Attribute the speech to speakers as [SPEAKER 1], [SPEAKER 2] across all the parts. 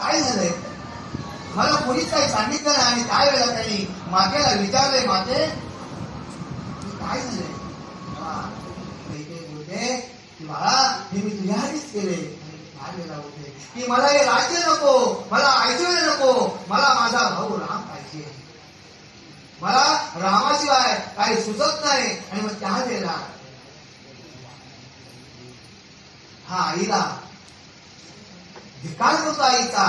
[SPEAKER 1] काय झालंय? मला कोणीच काही सांगितलं नाही. आणि काय वेळेला त्यांनी मातेला विचारलंय, माते काय झालंय? बोलते की बाळा हे मी तुझ्यासाठीच केले. काय वेळेला बोलते की मला हे राज्य नको, मला ऐश्वर्य नको, मला माझा भाऊ राम पाहिजे. मला रामाशिवाय काही सुचत नाही. आणि मग त्या वेळेला हा आईला धिक्कार बोलतो, आईचा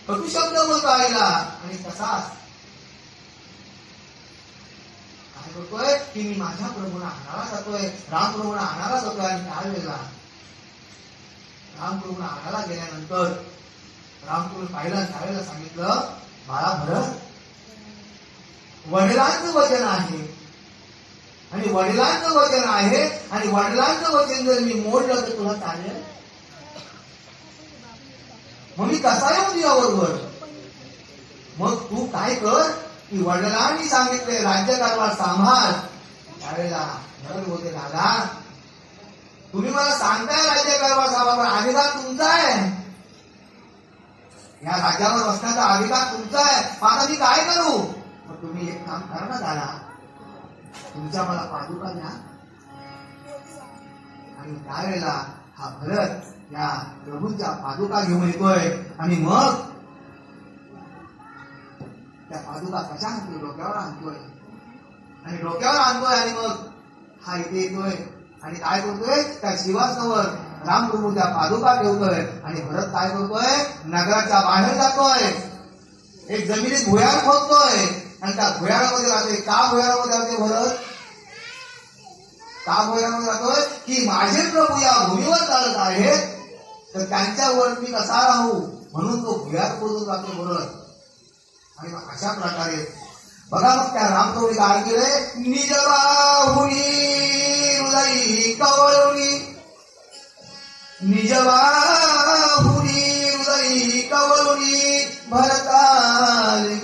[SPEAKER 1] कटुशब्द बोलतो आईला. आणि तसाच काय करतोय की मी माझ्या प्रभूंना आणायला जातोय, रामप्रभूंना आणायला जातोय. आणि त्यावेळेला रामप्रभूंना आणायला गेल्यानंतर रामप्रभू पाहिलं. त्यावेळेला सांगितलं, बाळा भरत, वडिलांचं वचन आहे आणि वडिलांचं वचन आहे आणि वडिलांचं वचन जर मी मोडलं तर तुला चालेल? मग मी कसा येऊ तुझ्याबरोबर? मग तू काय कर की वडिलांनी सांगितले राज्यकारभार सांभाळ. त्यावेळेला भरत बोलते, दादा तुम्ही मला सांगताय राज्यकारभार सांभाळ, अधिकार तुमचा आहे, या राज्यावर बसण्याचा अधिकार तुमचा आहे. आता मी काय करू? मग तुम्ही एक काम करा ना दादा, तुमच्या मला पादुका द्या. आणि त्यावेळेला हा भरत या प्रभूंच्या पादुका घेऊन येतोय. आणि मग त्या पादुका कशा आणतोय? डोक्यावर आणतोय. आणि डोक्यावर आणतोय आणि मग हा इथे येतोय आणि काय करतोय? त्या शिवासनावर रामप्रभू त्या पादुका ठेवतोय. आणि भरत काय करतोय? नगराच्या बाहेर जातोय, एक जमिनीत भुयार खोदतोय आणि त्या भुयारामध्ये राहतोय. का भुयारामध्ये राहते भरत? का भुयारामध्ये राहतोय की माझे प्रभू या भूमीवर चालत आहेत, तर त्यांच्यावर मी कसा राहू, म्हणून तो भुयार खोदून जातो भरत. आणि मग अशा प्रकारे बघा, मग त्या रामप्रभू काय केले? निज बाहुनी हृदयी कवळुनी, निज बाहुनी हृदयी कवळुनी भरताले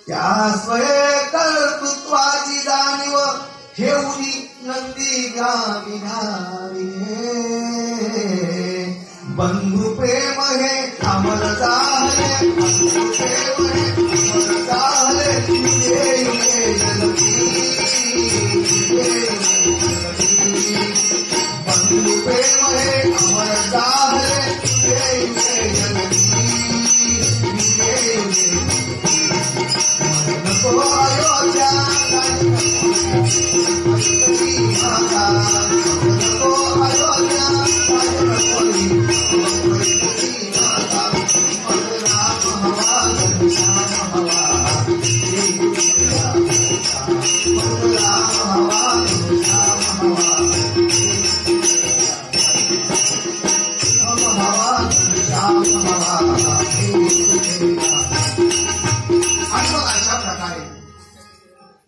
[SPEAKER 1] त्या स्वये कर्तृत्वाची जाणीव ठेवली नंदी ग्रामी धाविले. बंधु प्रेम हे अमर झाले, बंधु प्रेम हे अमर झाले, बंधु प्रेम हे अमर झाले, अयोध्या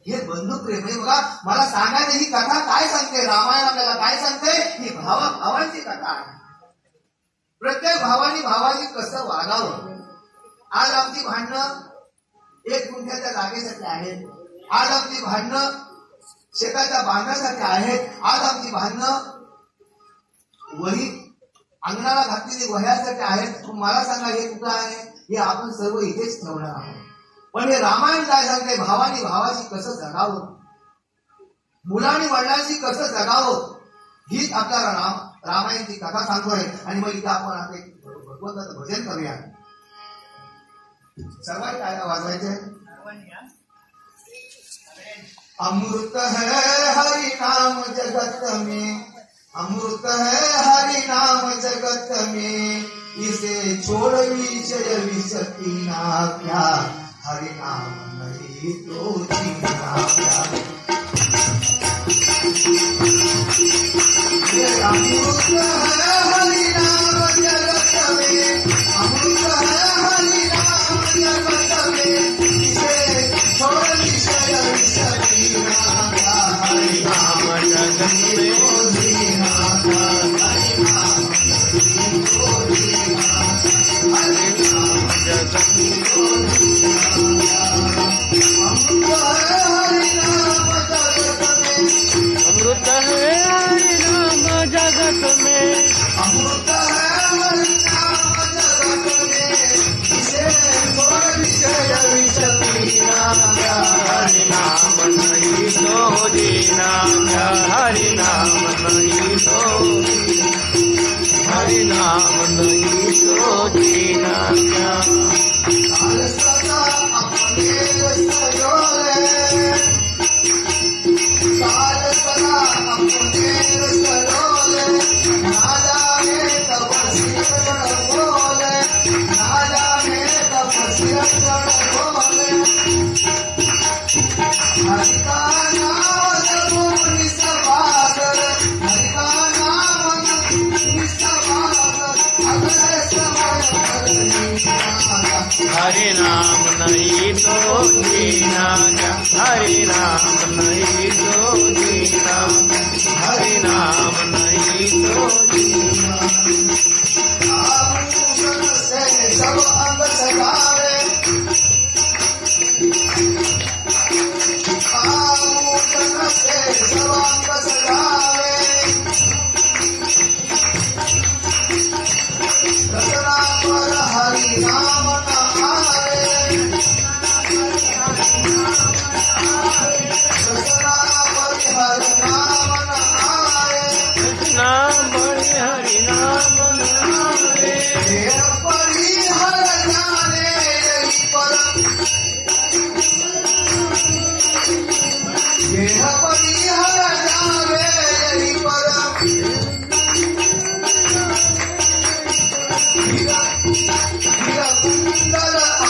[SPEAKER 1] हे बंधू प्रेम आहे. बघा, मला सांगायचं ही कथा काय सांगते? रामायण आपल्याला काय सांगते? ही भावांची कथा आहे. प्रत्येक भावानी भावाची कसं वागावं. आज आमची भांडणं 1 गुंठ्याच्या जागेसाठी आहेत, आज आमची भांडणं शेताच्या बांधण्यासाठी आहेत, आज आमची भांडणं वही अंगणाला घातलेली वह्यासाठी आहेत. मला सांगा हे कुठं आहे? हे आपण सर्व इथेच ठेवणार आहोत. पण हे रामायण काय सांगते? भावानी भावाशी कसं जगावं, मुलांनी वडिलांशी कसं जगावं, हीच आपल्याला रामायणची कथा सांगतोय. आणि मग इथे आपण आता भगवंताचं भजन करूया. सर्वांनी काय वाजवायचे? अमृत है हरि नाम जगत में, अमृत है हरि नाम जगत में, इसे छोड़ विषय विषती ना क्या, हरि नाम नहीं तो जीना क्या. अमृत है हरि नाम जगत में, अमृत है हरि नाम जगत में, इसे छोड़ विषय विषती ना क्या, हरि नाम जगत में तो जीना क्या, हरि नाम तो जीना, हरि नाम जगत में तो जीना. अमृत है हरि नाम जगत में, अमृत
[SPEAKER 2] हरि नाम नहीं तो हरि नाम नहीं तो जीना क्या। हरि नाम नहीं तो जीना क्या। हरि नाम नहीं तो जीना हरि नाम नहीं तो जीना।
[SPEAKER 1] सब अंग सजावे सब अंग सजावे रचना पर हरि नाम नारे रचना पर हरि नाम नारे
[SPEAKER 2] नाम बड़े हरि नाम नारे।
[SPEAKER 1] परी हर जाने पर परी हर जावे पर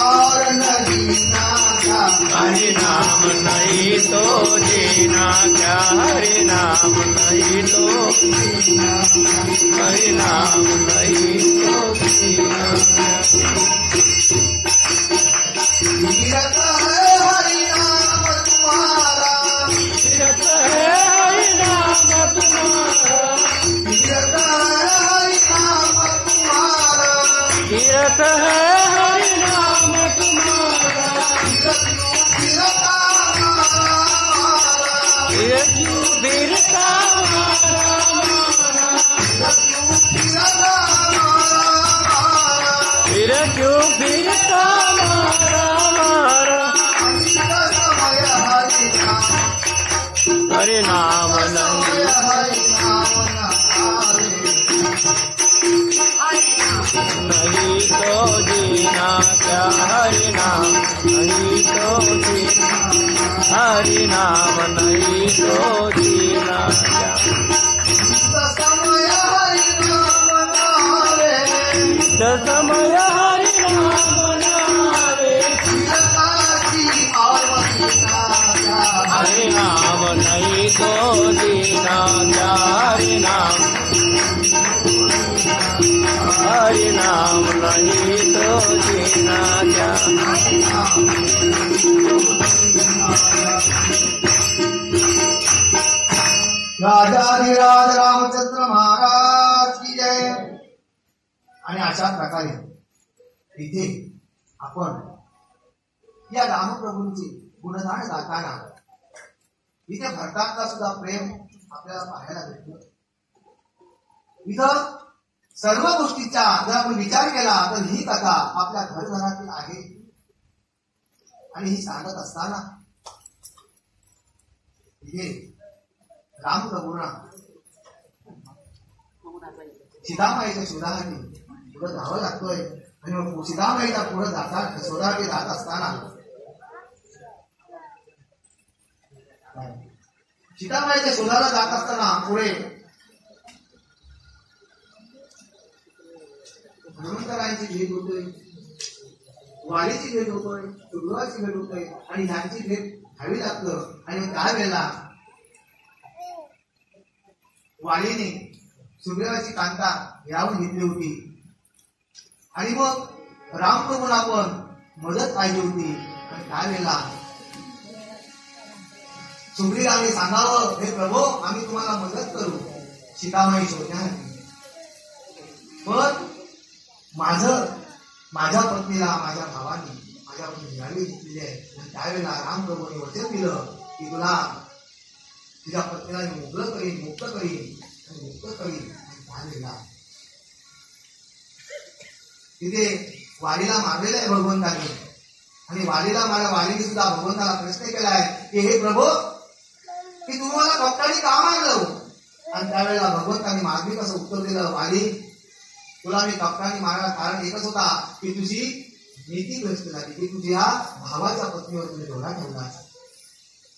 [SPEAKER 1] और नगीना का
[SPEAKER 2] हरि नाम नहीं तो जीना क्या। हरि नाम नहीं तो हरि नाम नहीं तो जीना क्या।
[SPEAKER 1] तीरथ है हरि नाम तुम्हारा
[SPEAKER 2] तीरथ है हरि नाम तुम्हारा।
[SPEAKER 1] तीरथ है हरि नाम तुम्हारा
[SPEAKER 2] तीरथ है हरि नाम तुम्हारा। यज्ञ वीरता फिर क्यों वीरता हरि नाम नहीं नहीं तो जीना क्या। हरि नाम नहीं तो जीना हरि नाम नहीं तो जीना क्या।
[SPEAKER 1] समय हरि नाम नारे
[SPEAKER 2] समय हरि नाम नारे। हरि नाम नहीं तो जीना क्या। हरि नाम नहीं तो जीना क्या।
[SPEAKER 1] राजाधिराज रामचंद्र महाराज की जय. आणि अशा प्रकारे इथे आपण या रामप्रभूंचे गुणगान गाताना इथे भरताचा सुद्धा प्रेम आपल्याला पाहायला भेटतो. इथं सर्व गोष्टीचा जर आपण विचार केला तर ही कथा आपल्या घरघरातील आहे. आणि ही सांगत असताना इथे रामप्रभूंना सीतामाईच्या शोधासाठी पुढे जावं लागतोय. आणि मग सीतामाईला पुढे जातात शोधासाठी जात असताना सीतामाईच्या शोधाला जात असताना पुढे हनुमंतरायांची भेट होतोय, वालीची भेट होतोय, सुग्रीवाची भेट होतोय आणि ह्यांची भेट घ्यावी लागतं. आणि त्यावेळेला वालीने सुग्रीवाची कांता यावून घेतली होती. आणि मग रामप्रभूंना पण मदत पाहिजे होती. आणि त्यावेळेला सुग्रीवाने सांगावं, हे प्रभू आम्ही तुम्हाला मदत करू सीतामाई शोधण्यासाठी. पण माझ्या पत्नीला माझ्या भावाने माझ्याकडून मिळावी घेतलेली आहे. आणि त्यावेळेला रामप्रभूने वचन दिलं की तुला तुझ्या पत्नीला मुक्त करीन आणि मुक्त करीन. आणि त्यावेळेला तिथे वालीला मारलेलं आहे भगवंताने. आणि वालीने सुद्धा भगवंताला प्रश्न केलाय की हे प्रभू की तुम्ही मला कपटाने का मारलं? आणि त्यावेळेला भगवंतांनी मागणी कसं उत्तर दिलं, वाली तुला मी कपटाने मारायला कारण एकच होता की तुझी नीती भ्रष्ट झाली, की तुझ्या भावाच्या पत्नीवर तुम्ही डोळा ठेवला,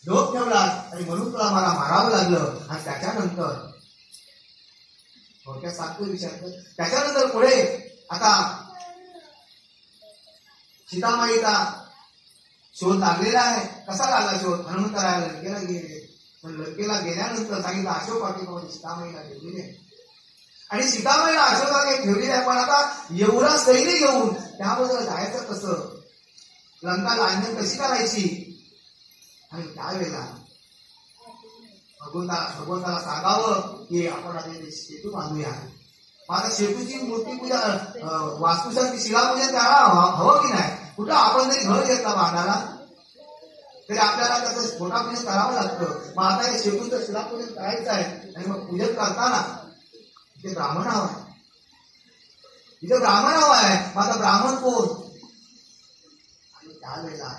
[SPEAKER 1] लोक ठेवला आणि म्हणून तुला मला मारावं लागलं. आणि त्याच्यानंतर थोडक्यात सांगतो विचार. त्याच्यानंतर पुढे आता सीतामाईचा शोध लागलेला आहे. कसा लागला शोध? हनुमंतराया लंकेला गेले. पण लंकेला गेल्यानंतर सांगितलं अशोक वाटिकेमध्ये सीतामाईला ठेवलेले आणि सीतामाईला अशोकाने ठेवलेले आहे. पण आता एवढा सैन्य घेऊन त्याबद्दल जायचं कसं? लंका लांछन कशी करायची? आणि त्यावेळेला भगवंताला सांगावं की आपण आता सेतू बांधूया. माझा सेतूची मूर्तीपूजा वास्तुशांती शिलापूजन त्याला हवं की नाही? कुठं आपण जरी घर घेतला बांधायला तरी आपल्याला त्याचं छोटा पूजन करावं लागतं. मग आता हे सेतूचं शिलापूजन करायचं आहे आणि मग पूजन करताना इथे ब्राह्मण हवा आहे, इथे ब्राह्मण हवा आहे. मग आता ब्राह्मण कोण? आणि त्यावेळेला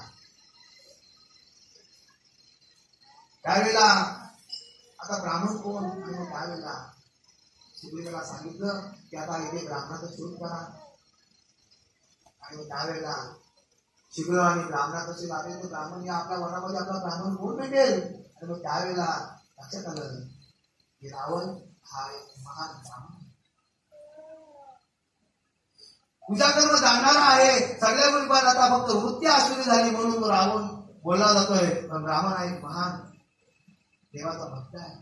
[SPEAKER 1] आता ब्राह्मण कोण? आणि त्यावेळेला सुग्रीवाला सांगितलं की आता इथे ब्राह्मणाचा शोध करा. आणि त्यावेळेला सुग्रीवाने ब्राह्मणाचा शोध आले तर ब्राह्मण या आपल्या वनामध्ये आपला ब्राह्मण कोण भेटेल? आणि मग त्यावेळेला लक्षात आलं की रावण हा एक महान ब्राह्मण पूजा कर्म जाणणारा आहे. सगळ्या मुली पण आता फक्त वृत्ती आसुरी झाली म्हणून तो रावण बोलला जातोय. पण ब्राह्मण हा एक महान देवाचा भक्त आहे,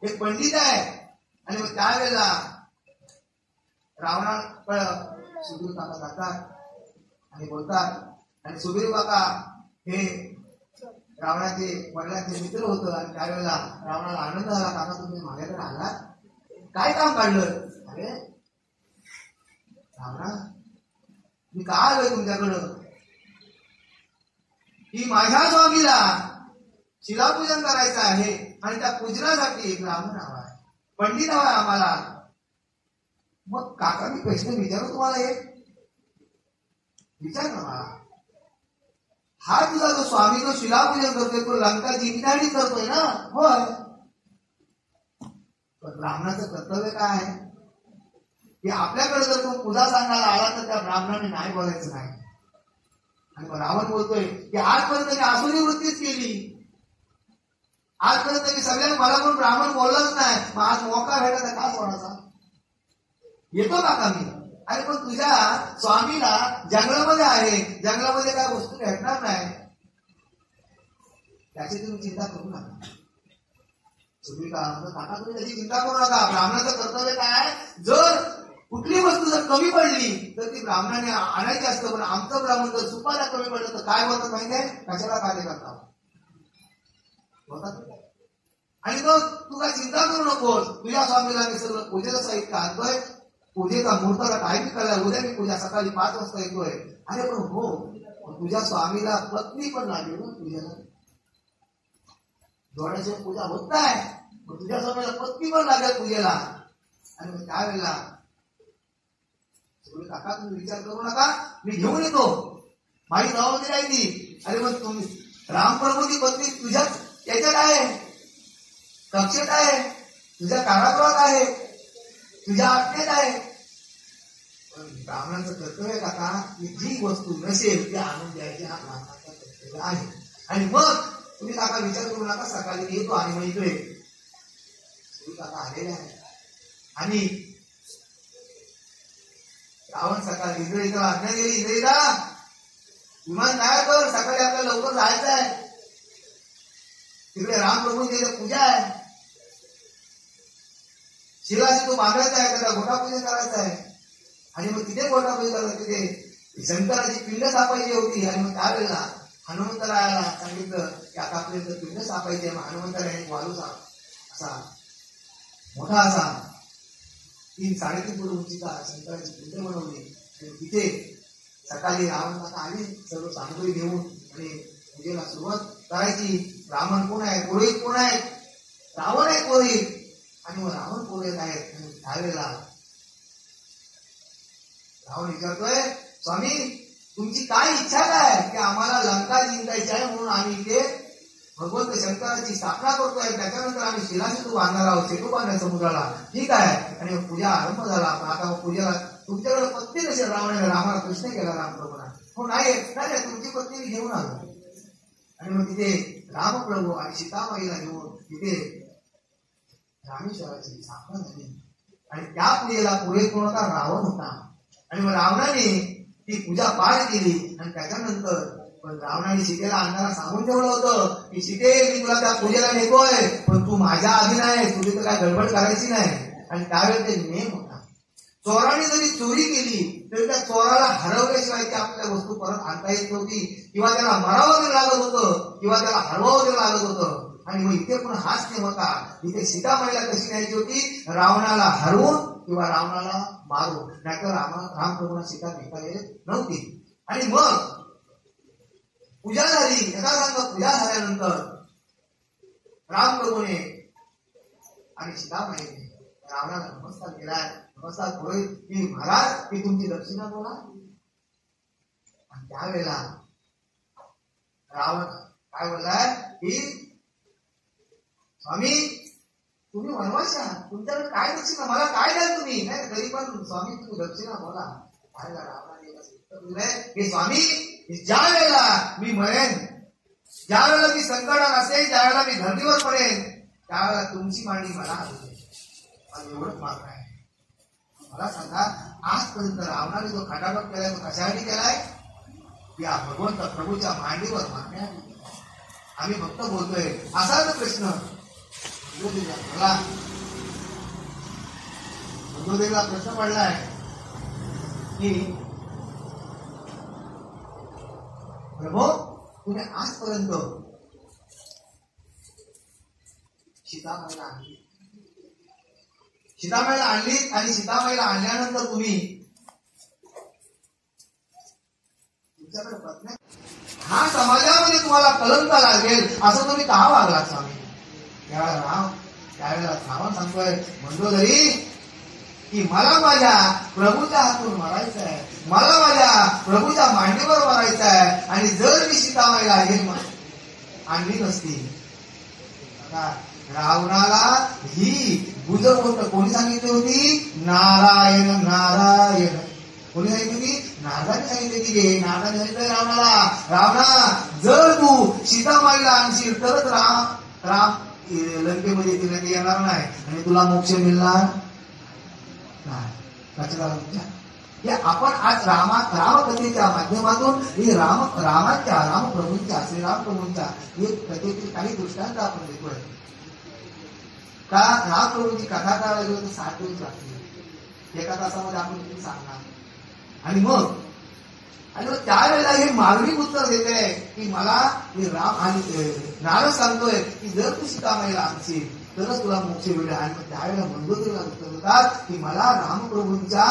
[SPEAKER 1] एक पंडित आहे. आणि मग त्यावेळेला रावणाकडे सुग्रीव काका जातात आणि बोलतात. आणि सुग्रीव काका हे रावणाचे वडिलांचे मित्र होतं. आणि त्यावेळेला रावणाला आनंद झाला, काका तुम्ही माझ्याकडे आलात, काय काम काढलं? अरे रावणा मी का आलोय तुमच्याकडं? की माझ्या स्वामीला शिलापूजन करायचं आहे आणि त्या पूजनासाठी एक ब्राह्मण हवा आहे, पंडित हवा आहे आम्हाला. मग काका मी प्रश्न विचारू तुम्हाला, एक विचार ना मला. हा तुझा जो स्वामी जो शिलापूजन करतोय तो लंका जिंकण्यासाठी करतोय ना? होय. पण ब्राह्मणाचं कर्तव्य काय आहे की आपल्याकडे जर तो पूजा सांगायला आला तर त्या ब्राह्मणाने नाही बोलायचं नाही. आणि मग रावण बोलतोय की आजपर्यंत मी आसुरी वृत्तीच केली, आजपर्यंत मी सगळ्यांना मला पण ब्राह्मण बोललाच नाही. मग आज मोका भेटायचा का सोडायचा? येतो काका मी. अरे पण तुझ्या स्वामीला जंगलामध्ये आहे, जंगलामध्ये काय वस्तू भेटणार नाही, त्याची तुम्ही चिंता करू नका. तुम्ही काका तुम्ही त्याची चिंता करू नका. ब्राह्मणाचं कर्तव्य काय आहे? जर कुठली वस्तू जर कमी पडली तर ती ब्राह्मणाने आणायची असतं. पण आमचं ब्राह्मण जर सुपाला कमी पडलं तर काय बोलतात माहिती आहे? कशाला कार्य करता बोलतात. आणि मग तू काय चिंता करू नकोस, तुझ्या स्वामीला मी सगळं पूजेचं साहित्य आणतोय, पूजेचा मुहूर्ताला टाईम केलाय, उद्या मी पूजा सकाळी 5 वाजता येतोय. अरे पण हो, तुझ्या स्वामीला पत्नी पण लागेल ना पूजेला, डोळ्याची पूजा होत नाही, तुझ्या स्वामीला पत्नी पण लागेल पूजेला. आणि मग त्यावेळेला काका तुम्ही विचार करू नका, मी घेऊन येतो, माझी जबाबदारी आहे ती. अरे मग तुम्ही रामप्रभूची पत्नी तुझ्या याच्यात आहे, कक्षेत आहे, तुझ्या कारागृहात आहे, तुझ्या आज्ञेत आहे. पण ब्राह्मणाचं कर्तव्य काका की जी वस्तू नसेल ती आणून द्यायची हा ब्राह्मणाचा कर्तव्य आहे. आणि मग तुम्ही काका विचार करू नका, सकाळी येतो आणि मग इकडे तुम्ही काका आलेले आहे. आणि रावण सकाळी इकडे इथं आज्ञा गेली, इकडे विमान तयार कर, सकाळी आपल्याला लवकर जायचं आहे, तिकडे रामप्रभूंची पूजा आहे, शिलाशी तो बांधायचा आहे, त्याला घोटापूजन करायचं आहे. आणि मग तिथे घोटापूजन करायचं, तिथे शंकराची पिंड सापायची होती. आणि मग त्यावेळेला हनुमंतरायाला सांगितलं की आता आपल्याला पिंड सापायची आहे. हनुमंतरायाने वालूचा असा मोठा असा 3-3.5 फूट उंचीचा शंकराची पिंड बनवली. आणि तिथे सकाळी रावण आता आले सर्व सामग्री घेऊन आणि पूजेला सुरुवात करायची. ब्राह्मण कोण आहे? पुरोहित कोण आहे? रावण आहे पुरोहित. आणि मग रावण पुरोहित आहेत. आणि त्यावेळेला रावण विचारतोय, स्वामी तुमची काय इच्छा काय की आम्हाला लंका जिंकायची आहे म्हणून आम्ही इथे भगवंत शंकराची स्थापना करतोय, त्याच्यानंतर आम्ही शिलासेतू बांधणार आहोत, सेतू बांधणार समुद्राला, ठीक आहे. आणि पूजा आरंभ झाला. आता मग पूजेला तुमच्याकडे पत्नी नसेल, रामाला प्रश्न केला रामप्रभूंना, हो नाही तुमची पत्नी मी घेऊन आलो. आणि मग तिथे रामप्रभू आणि सीतामाईला घेऊन तिथे रामेश्वराची स्थापना झाली. आणि त्या पूजेला पुरेपूर होता रावण होता. आणि मग रावणाने ती पूजा पार केली. आणि त्याच्यानंतर पण रावणाने सीतेला अंधारा सांगून ठेवलं होतं की सीते मी तुला त्या पूजेला नेतोय, पण तू माझ्या आधी नाही, तुझी तर काय गडबड करायची नाही. आणि त्यावेळेस ते नेम होता, चोराने जरी चोरी केली तरी त्या चोराला हरवल्याशिवाय ती आपल्या वस्तू परत आणता येत नव्हती, किंवा त्याला मरावं तरी लागत होतं, किंवा त्याला हरवावं तरी लागत होतं. आणि मग इथे पण हाच नेम होता. इथे सीतामाईला कशी न्यायची होती, रावणाला हरवून किंवा रावणाला मारून, नाहीतर रामप्रभूंना सीता नेता येत नव्हती. आणि मग पूजा झाली. पूजा झाल्यानंतर रामप्रभूने आणि सीतामाईने रावणाला नमस्कार केलाय. नमस्कार होईल की महाराज की तुमची दक्षिणा बोला. आणि त्यावेळेला रावण काय बोललाय की स्वामी तुम्ही वनवासी आहात, तुमच्याकडे काय दक्षिणा, मला काय द्याल तुम्ही, नाही तरी पण स्वामी तुम्ही दक्षिणा बोला. त्यावेळेला रावणाने उत्तर दिलंय की स्वामी ज्या वेळेला मी मरेन, ज्या वेळेला मी संकटात असेल, ज्या वेळेला मी धर्तीवर पडेन, त्यावेळेला तुमची मांडी मला एवढंच मागणं आहे. मला सांगा आजपर्यंत रावणाने जो खटाटोप केलाय तो कशासाठी केलाय, या भगवंत प्रभूच्या मांडीवर मागण्या. आम्ही फक्त बोलतोय असाच प्रश्न बंधुदेवला प्रश्न पडलाय की प्रभू तुम्ही आजपर्यंत सीतामाईला आणली आणि सीतामाईला आणल्यानंतर तुम्ही तुमच्याकडे पत्नी, हा समाजामध्ये तुम्हाला कलंक लागेल असं तुम्ही का वागला स्वामी. त्यावेळेला रावण सांगतोय मंडोदरी की मला माझ्या प्रभूच्या हातून मरायचं आहे, मला माझ्या प्रभूच्या मांडीवर मरायचं आहे. आणि जर मी सीतामाईला आणली नसती, रावणाला ही बुजवट कोणी सांगितली होती, नारायण नारायण कोणी सांगितली होती, नारदाने सांगितले की नारदाने सांगितलं रावणाला, रावणा जर तू सीतामाईला आणशील तरच राम लंकेमध्ये तिला येणार नाही आणि तुला मोक्ष मिळणार नाही. आपण आज रामकथेच्या माध्यमातून ही रामप्रभूंच्या श्रीरामप्रभूंच्या कथेतील काही दृष्टांत आपण देतोय. का रामप्रभूंची कथा करायला गेलो तर 7 दिवस लागतील, एका तासामध्ये आपण किती सांगणार. आणि मग त्यावेळेला हे मागणी उत्तर देते की मला राम आणि नारद सांगतोय की जर तू सीतामाईला आणशील तरच तुला मोक्ष मिळेल. आणि मग त्यावेळेला मंदोदरीला उत्तर देतात की मला रामप्रभूंच्या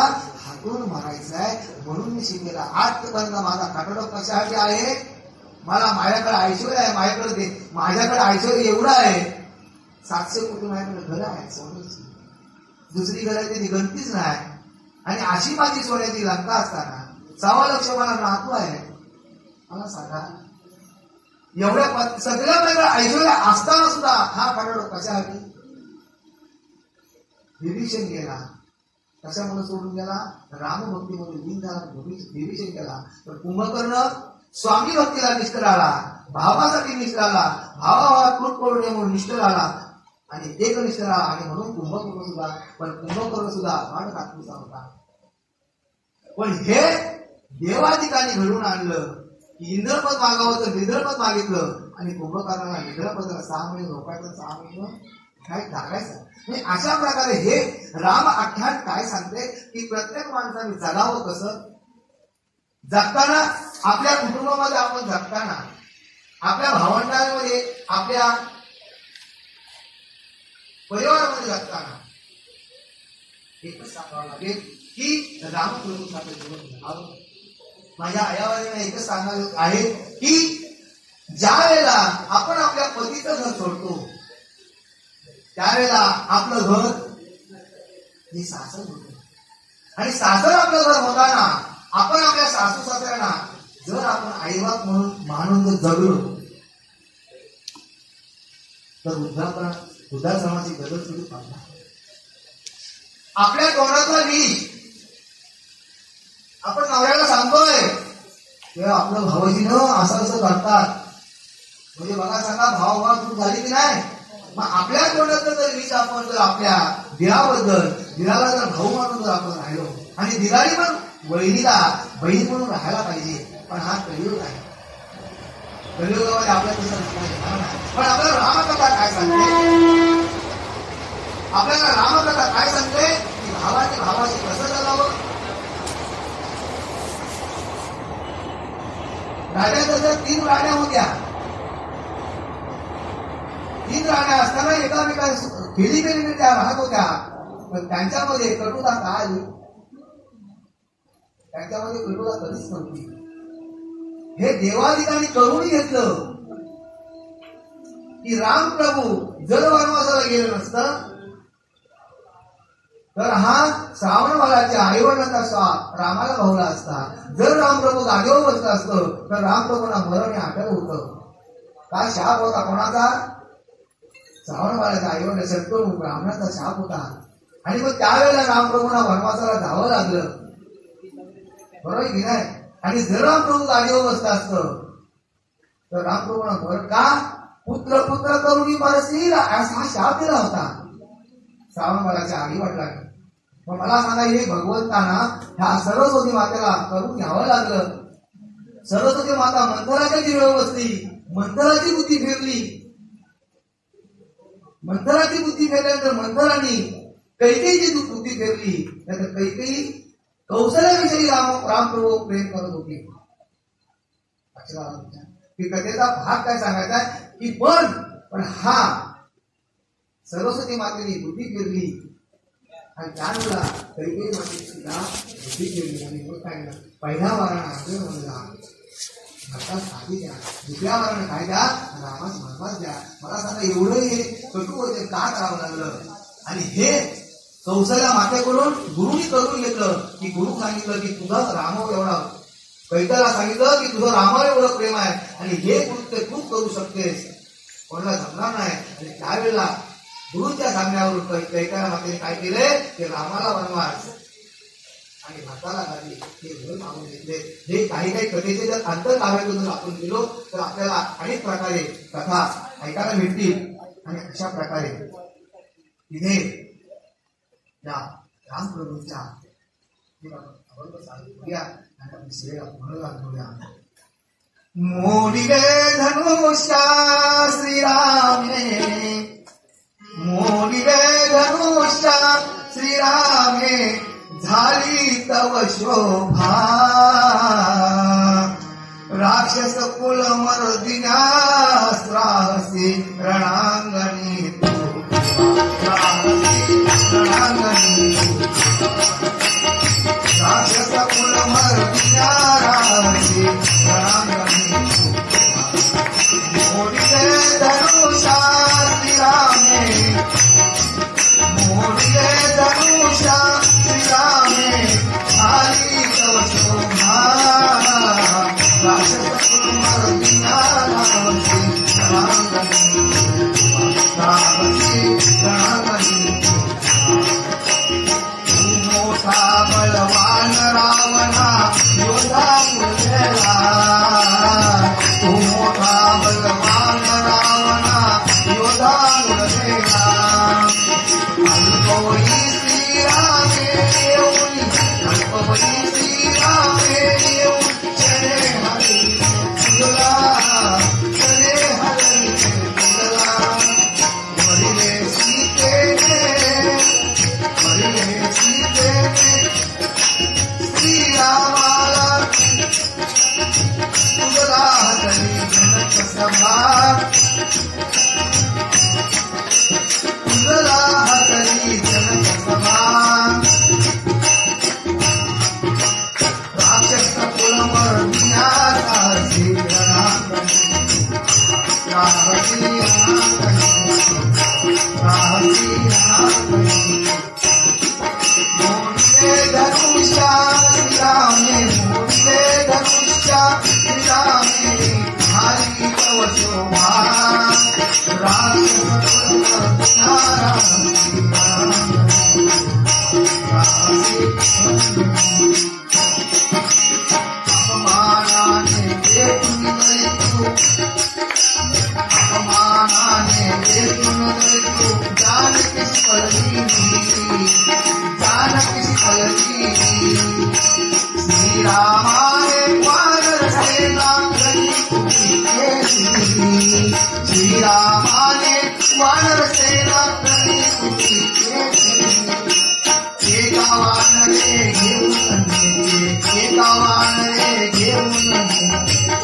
[SPEAKER 1] हातून मारायचं आहे, म्हणून मी सीतेला आजपर्यंत माझा खटाटोप कशासाठी आहे, मला माझ्याकडे ऐश्वर्य आहे, माझ्याकडे ऐश्वर्य एवढं आहे, 700 कोटी माझ्याकडे घर आहे सोन्याची, दुसरी घर आहे ती गणतीच नाही. आणि अशी माझी सोन्याची लंका असताना 1.25 लाख मला नातू आहे. मला सांगा एवढ्या सगळ्या वेगळ्या ऐश्वर्य असताना सुद्धा हा खटाटोप कशासाठी. विभीषण गेला, कशामुळे सोडून गेला, रामभक्तीमध्ये लीन झाला, विभीषण गेला. तर कुंभकर्ण स्वामी भक्तीला निष्ठर आला, भावासाठी निष्ठर आला, भावाभावात कृत करू नये म्हणून निष्ठर आला आणि एक निष्ठर आला. आणि म्हणून कुंभकर्ण सुद्धा वाट टाकूचा होता. पण हे देवाधिकाने घडून आणलं की इंद्रपद मागावं तर निद्रपद मागितलं आणि कुंभकर्णाला निद्रपदाला 6 महिने झोपायचं, 6 महिने काय टाकायचं. म्हणजे अशा प्रकारे हे राम आख्यान काय सांगते की प्रत्येक माणसाने जगावं कसं, जगताना आपल्या कुटुंबामध्ये आपण जगताना, आपल्या भावंडांमध्ये, आपल्या परिवारामध्ये जगताना एकच सांगावं लागेल की रामप्रभूंसाठी जीवन जगावं. माझ्या आयावारीने एकच सांगायचं आहे की ज्या वेळेला आपण आपल्या पतीचं घर सोडतो त्यावेळेला आपलं घर हे सासर होतं. आणि सासर आपलं घर होताना आपण आपल्या सासू सासऱ्यांना जर आपण आईबाप म्हणून जगलो तर वृद्धाश्रमाची गरज किती पाहता. आपल्या तोंडातला विष आपण नवऱ्याला सांगतोय तेव्हा आपलं भावजीनं असं करतात. म्हणजे बघा सांगा भाव चूक झाली की नाही. मग आपल्या तोंडातलं जर विष आपण जर आपल्या दिराला जर भाऊ म्हणून जर आपण राहिलो आणि दिराली पण वहिनीला बहीण म्हणून राहायला पाहिजे. पण हा कलियुग आहे. कलियुगामध्ये आपल्या तसं पण आपल्याला रामकथा काय सांगते. आपल्याला रामकथा काय सांगते की भावाशी कसं चालावं. राजाच्या जर 3 राण्या होत्या. 3 राण्या असताना एकामेका खेळी केलेल्या त्या राहत होत्या. पण त्यांच्यामध्ये कटुता काय त्यांच्यामध्ये कटुता कधीच नव्हती. हे देवाधिकांनी करून घेतलं की राम प्रभू जर वनवासाला गेलं नसतं तर हा श्रावणबाळाच्या आईवडिलांचा स्वाप रामाला भावला असता. जर रामप्रभू जागेवर बसलं असतं तर रामप्रभूंना मरण हे आठवलं होतं. का शाप होता कोणाचा. श्रावणबाळाच्या आईवडिलांचा तो ब्राह्मणाचा शाप होता. आणि मग त्यावेळेला रामप्रभूंना वनवासाला जावं लागलं. बरोबर की नाही. आणि जर रामप्रभू जागेवर बसला असतं तर रामप्रभूंना मरण का पुत्र करुणी परसी असा शाप दिला होता श्रावणबाळाच्या आई वडिलांनी. मग मला सांगा हे भगवंताना ह्या सरस्वती मातेला करून घ्यावं लागलं. सरस्वती माता मंथराच्या जीवेवर बसली. मंथराची बुद्धी फिरली. मंथराची बुद्धी फिरल्यानंतर मंथराने कैकेयीची बुद्धी फिरली. त्यानंतर कैकेयी कौशल्याविषयी रामप्रभू प्रेम करत होती. की कथेचा भाग काय सांगायचा की पण हा सरस्वती मातेने बुद्धी फिरली आणि त्यावेळेला कैकेयी मातेला बुद्धी फिरली. आणि मग काय पहिल्या वारानं अर्जुन म्हणला आता साधी द्या. दुसऱ्या वारानं काय द्या रामास महत्वाच द्या. मला सांगा एवढं हे कटू होते का करावं लागलं. आणि हे कौशल्या मातेकडून गुरुनी करून घेतलं की गुरु सांगितलं की तुझा रामावर एवढा कैकेयीला सांगितलं की तुझं रामावर एवढं प्रेम आहे आणि हे कृत्य तू करू शकतेस. कोणाला जमणार नाही. आणि त्यावेळेला गुरुच्या सांगण्यावरून कैकेयीला मातेने काय केले ते रामाला वनवास आणि भाताला घातली. हे घर मागून घेतले. हे काही कथेचे जर अंतर काव्यातून आपण गेलो तर आपल्याला अनेक प्रकारे कथा ऐकायला मिळतील. आणि अशा प्रकारे तिथे या रामप्रभूंच्या मोडिले धनुष्या श्रीरामे मोडिले धनुष्या श्रीरामे झाली तव शोभा राक्षस कुल मर्दिन्या त्रासी रणांगणी राक्षस कुल मर्दिन्या रासी रणांगणी मोडिले धनुषा श्रीरामे मोडिले धनुषा श्रीरामे झाली तव शोभा राक्षस कुल मर्दिन्या रासी रणांगणी मोठा बलवान रावणा योधा मुरलेला तू मोठा बलवान रावणा योधा मुरलेला अल्पवयी श्रीरामे येऊन अल्पवयी श्रीरामे येऊन चले हरी तुला चले हरी तुला मरिले सीतेने श्रीरामाला तुझला हरी जनक सभा तुझला हरी जनक सभा राक्षस कुल मर्दिन्याचा श्रीरणांगणी राहती मोडिले धनुष्या श्रीरामे मोडिले धनुष्या श्रीरामे झाली तव शोभा राक्षस अपमानाने देखून दैत्यो अपमानाने देखून दैत्यो जानकीच फलली श्रीरामाने वानर सेना गली केली श्रीरामाने वानर सेना गली केली एका वानरे घेऊन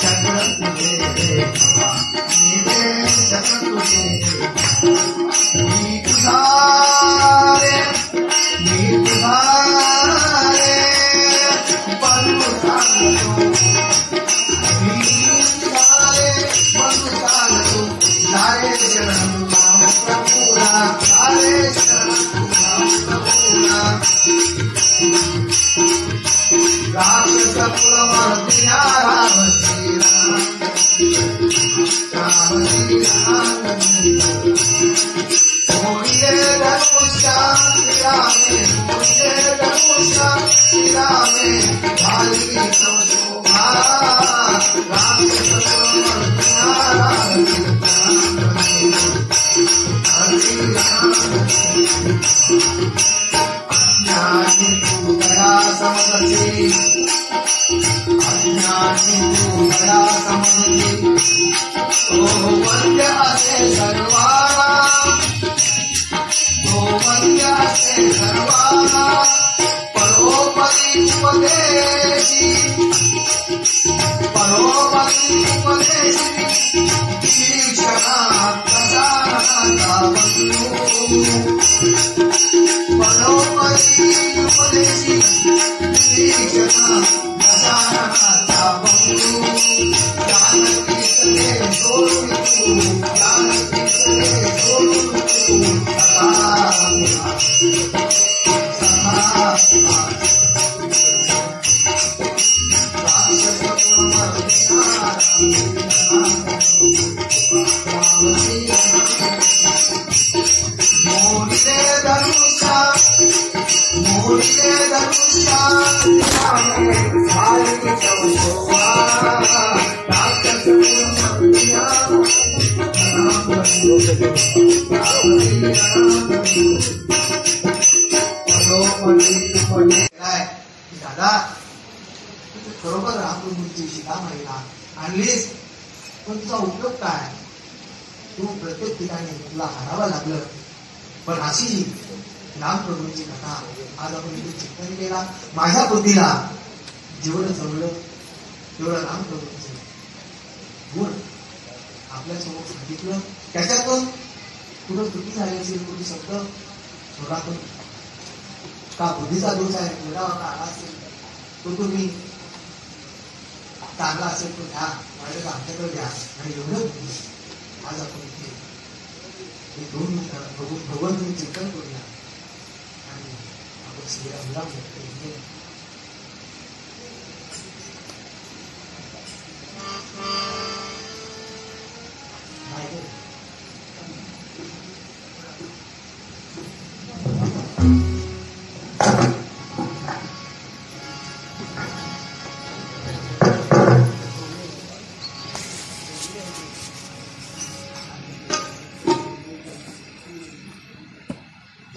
[SPEAKER 1] चक्र तुझे मी तुझारे बंधू चालतो नारे शरण प्रभुरा नारे शरण प्रभुरा राक्षस कुलमर्दिना राम मोहिये धनुषा श्रीरामे मोहिये धनुषा श्रीरामे भाली शोभा राक्षस कुलमर्दिना राम अज्ञानी तू दया समझते अज्ञानी तू दया समझते तो वंद्य असे सर्वाना तो वंद्य असे सर्वाना परोपरी उपदेशी श्रीक्षणा प्रजानाचा बंधू परोपरी उपदेशी श्रीक्षणा प्रजानाचा बंधू जानकीचे सोडून जानकीचे सोडून मोहिये धनुषा भाली शोभा राक्षस दादा खरोखर रामकृष्णाची शिका महिला आणलीस पण तुझा उपयोग काय तू प्रत्येक ठिकाणी तुला हारावं लागलं पण अशी रामप्रभूंची कथा आज आपण इथे चिंतन केला माझ्या बुद्धीला जेवढं जमलं तेवढं रामप्रभूंचे गुण आपल्यासमोर सांगितलं त्याच्यातून कुठं चुकी झाली असेल कुठे शब्द थोडातून का बुद्धीचा दोष आहे थोडा आला असेल तो तुम्ही चांगला असेल तो घ्या माझ्या आमच्याकडे घ्या आणि एवढं आज आपण इथे हे 2 मिनिटं भगवंतांनी चिंतन करूया आणि आपण श्रीरामला भेटतो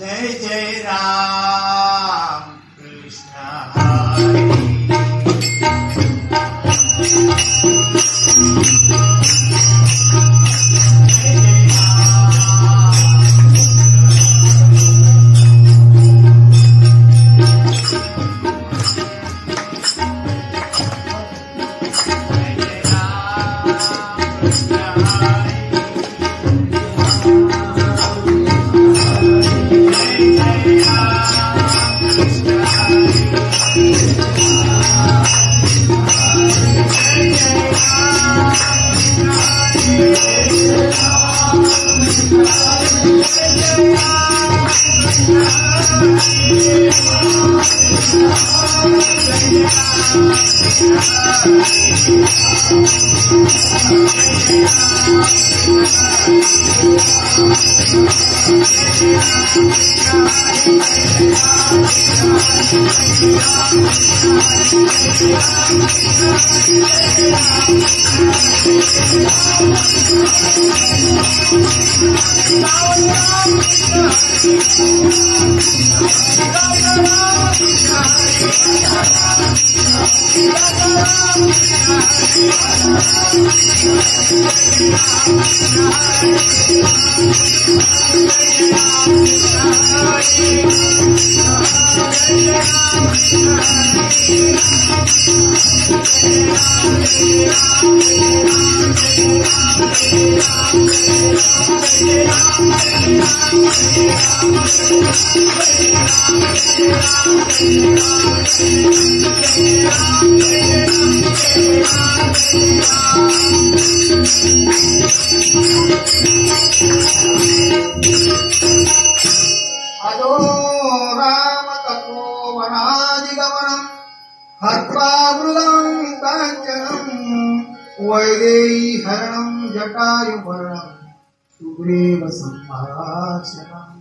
[SPEAKER 2] जय जय राम कृष्ण हरी
[SPEAKER 1] Hare अदो राम तपोवनादिगमनम् हत्वा मृगम् काञ्चनम् वैदेही हरणम् जटायुवर्णम् सुग्रीव सम्भाषणम्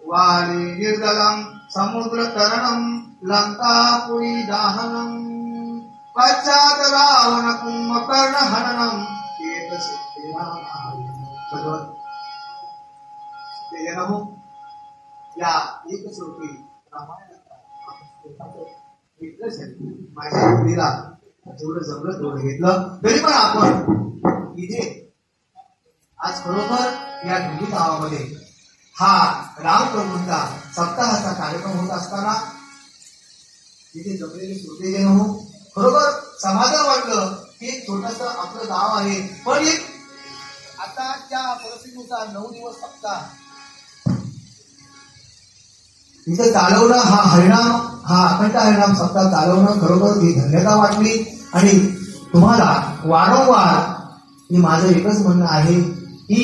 [SPEAKER 1] वाली निर्दलम् समुद्रतरणम् लङ्कापुरी दाहनम् पश्चात् रावण कुम्भकर्ण हननम् या एक श्लोकी माझ्या मुलीला जेवढं जमलं तेवढं घेतलं तरी पण आपण इथे आज खरोखर या हिंदू गावामध्ये हा रामप्रभूंचा सप्ताहाचा कार्यक्रम होत असताना तिथे जमलेले श्रोते हो खरोखर समाधान वाटलं की एक छोटस आपलं गाव आहे पण एक आताच्या परिस्थितीनुसार 9 दिवस सप्ताह इथं चालवणं हा अखंड हरिनाम सप्ताह चालवणं खरोखर ही धन्यता वाटली आणि तुम्हाला वारंवार मी माझं एकच म्हणणं आहे की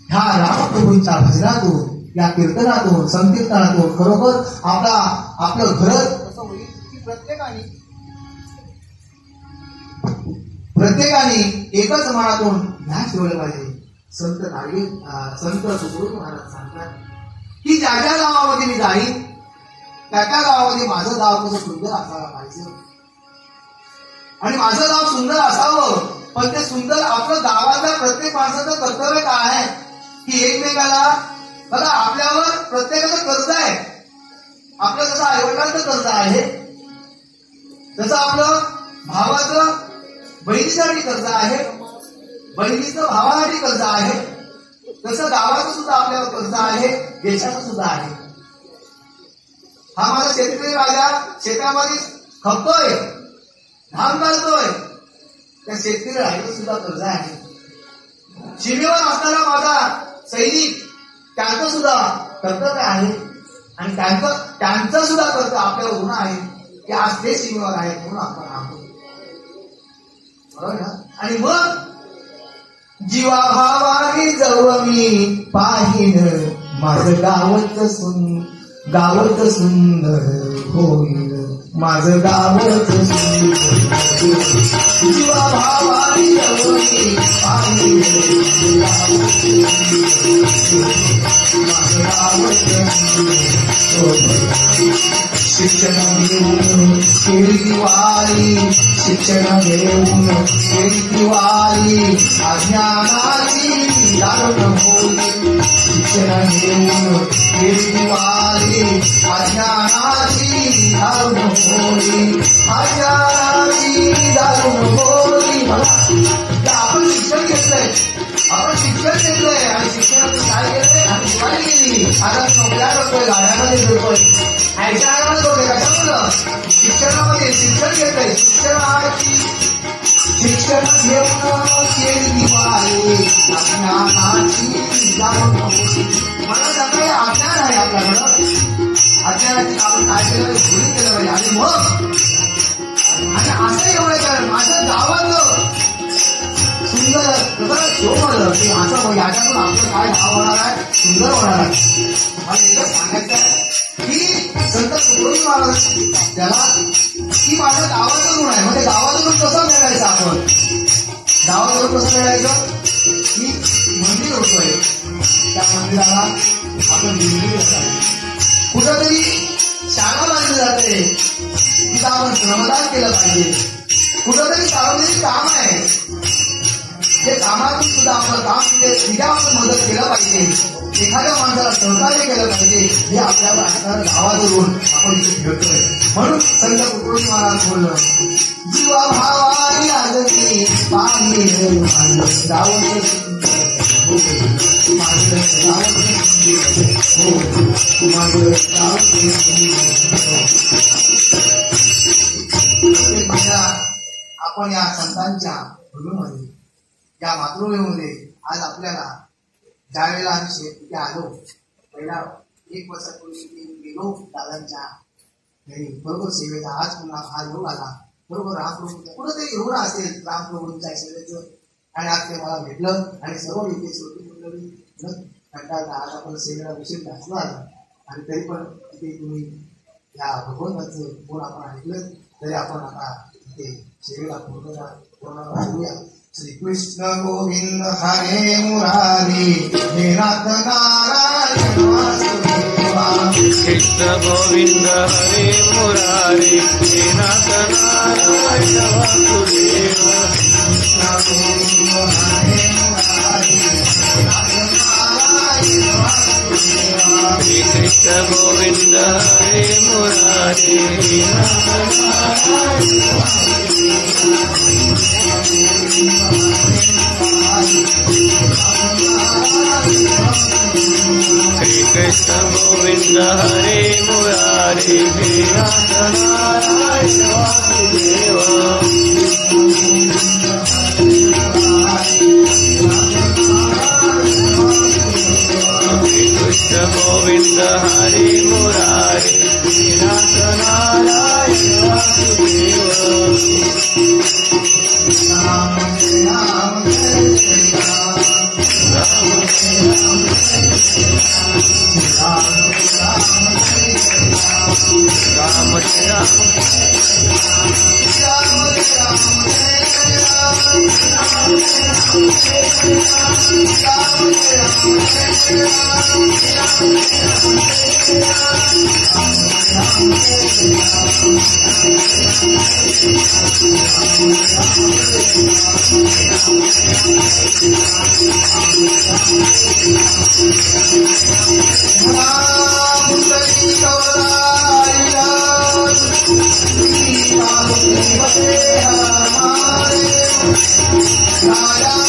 [SPEAKER 1] ह्या रामप्रभूंच्या भजनातून या कीर्तनातून संकीर्तनातून खरोखर आपलं घर कसं होईल की प्रत्येकाने एकच मनातून ध्यान ठेवलं पाहिजे. संत तुकडोजी महाराज सांगतात की ज्या ज्या गावामध्ये मी जाईन त्या त्या गावामध्ये माझं गाव कसं सुंदर असायला पाहिजे आणि माझं गाव सुंदर असावं पण ते सुंदर आपलं गावातल्या प्रत्येक माणसाचं कर्तव्य काय आहे की एकमेकाला बघा आपल्यावर प्रत्येकाचं कर्ज आहे. आपलं जसं आईवडिलांचं कर्ज आहे तसं आपलं भावाचं बहिणीसाठी कर्ज आहे बहिणीचं भावासाठी कर्ज आहे तसं गावाचं सुद्धा आपल्यावर कर्ज आहे देशाचं सुद्धा आहे. हा माझा शेतकरी राजा शेतामध्ये खपतोय धान घालतोय त्या शेतकरी राजाचं सुद्धा कर्ज आहे. सीमेवर असणारा माझा सैनिक त्यांचं सुद्धा कर्तव्य आहे आणि त्यांचं सुद्धा कर्ज आपल्यावर होणं आहे की आज ते सीमेवर आहेत म्हणून आपण आहोत बरोबर ना. आणि मग जीवा भावाने जवळ मी पाहिन माझं गावच सुंदर होईल माझं गावच सुंदर जीवा भावाने जवळ मी पाहिन माझं गावच शिक्षण घेऊन केली दिवाळी शिक्षण घेऊन केली दिवाळी अज्ञानाची दारुण होईल शिक्षण घेऊन केली दिवाळी अज्ञानाची दारुण होईल अज्ञानाची दारुण होईल. आपण शिक्षण घेतलंय आणि शिक्षणातून काय केलंय आणि दिवाळी केली आता नोकऱ्या करतोय गाड्यामध्ये जोडतोय ऐकण्यामध्ये होते कशामुळं शिक्षणामध्ये शिक्षण घेतलंय शिक्षण घेऊन केली दिवाळी अज्ञानाची मला सगळे अज्ञान आहे आपल्याकडं अज्ञानाची आपण काय केलं घोडी केलं पाहिजे आणि मग आणि असं एवढं कारण माझ्या गावाचं सुंदर जो म्हणलं की असं याच्यातून आपलं काय भाव होणार आहे सुंदर होणार आहे. मला एकच सांगायचं आहे की संत तुकडोजी महाराज त्याला की माझ्या गावाचं ऋण आहे म्हणजे गावाचं ऋण कसं फेडायचं आपण गावाचं ऋण कसं फेडायचं की मंदिर होतोय त्या मंदिराला आपण निर्मिती असावी कुठंतरी शाळा बांधली जाते तिथं आपण श्रमदान केलं पाहिजे. कुठंतरी सार्वजनिक काम आहे, ते कामातून सुद्धा आपलं काम तिथे आपण मदत केलं पाहिजे. एखाद्या माणसाला सहकार्य केलं पाहिजे. हे आपल्याला असणारं गावावरून आपण इथे भेटतोय. म्हणून संत तुकडोजी महाराज बोललं, जीवा भावानी आदमी पाणी आपण या संतांच्या भूमीमध्ये, या मातृभूमीमध्ये आज आपल्याला ज्यावेळेला आम्ही तिथे आलो, पहिला 1 वर्षापूर्वी गेलो दादांच्या घरी, बरोबर सेवेचा. आज पुन्हा हा योग आला, बरोबर रामप्रभूंचा कुठंतरी एवढं असेल रामप्रभूंच्या सेवेचं, आणि आज ते मला भेटलं आणि सर्व इथे सोडून म्हणतात आज आपण सेवेला विषय जास्त आला, आणि तरी पण तिथे तुम्ही या भगवंताचं गुण आपण ऐकलं, तरी आपण आता इथे सेवेला पूर्ण करूया. श्री कृष्ण गोविंद हरे मुरारी हे नाथ नारायण वासुदेवा.
[SPEAKER 2] कृष्ण गोविंद हरे मुरारी हे नाथ नारायण वासुदेवा. कृष्ण गोविंद हरे मुरारी हे नाथ नारायण श्री कृष्ण गोविंद हरे मुरारी हे नाथ नारायण वासुदेवा. कृष्ण गोविंद हरे मुरारी हे नाथ नारायण वासुदेवा.
[SPEAKER 1] Rama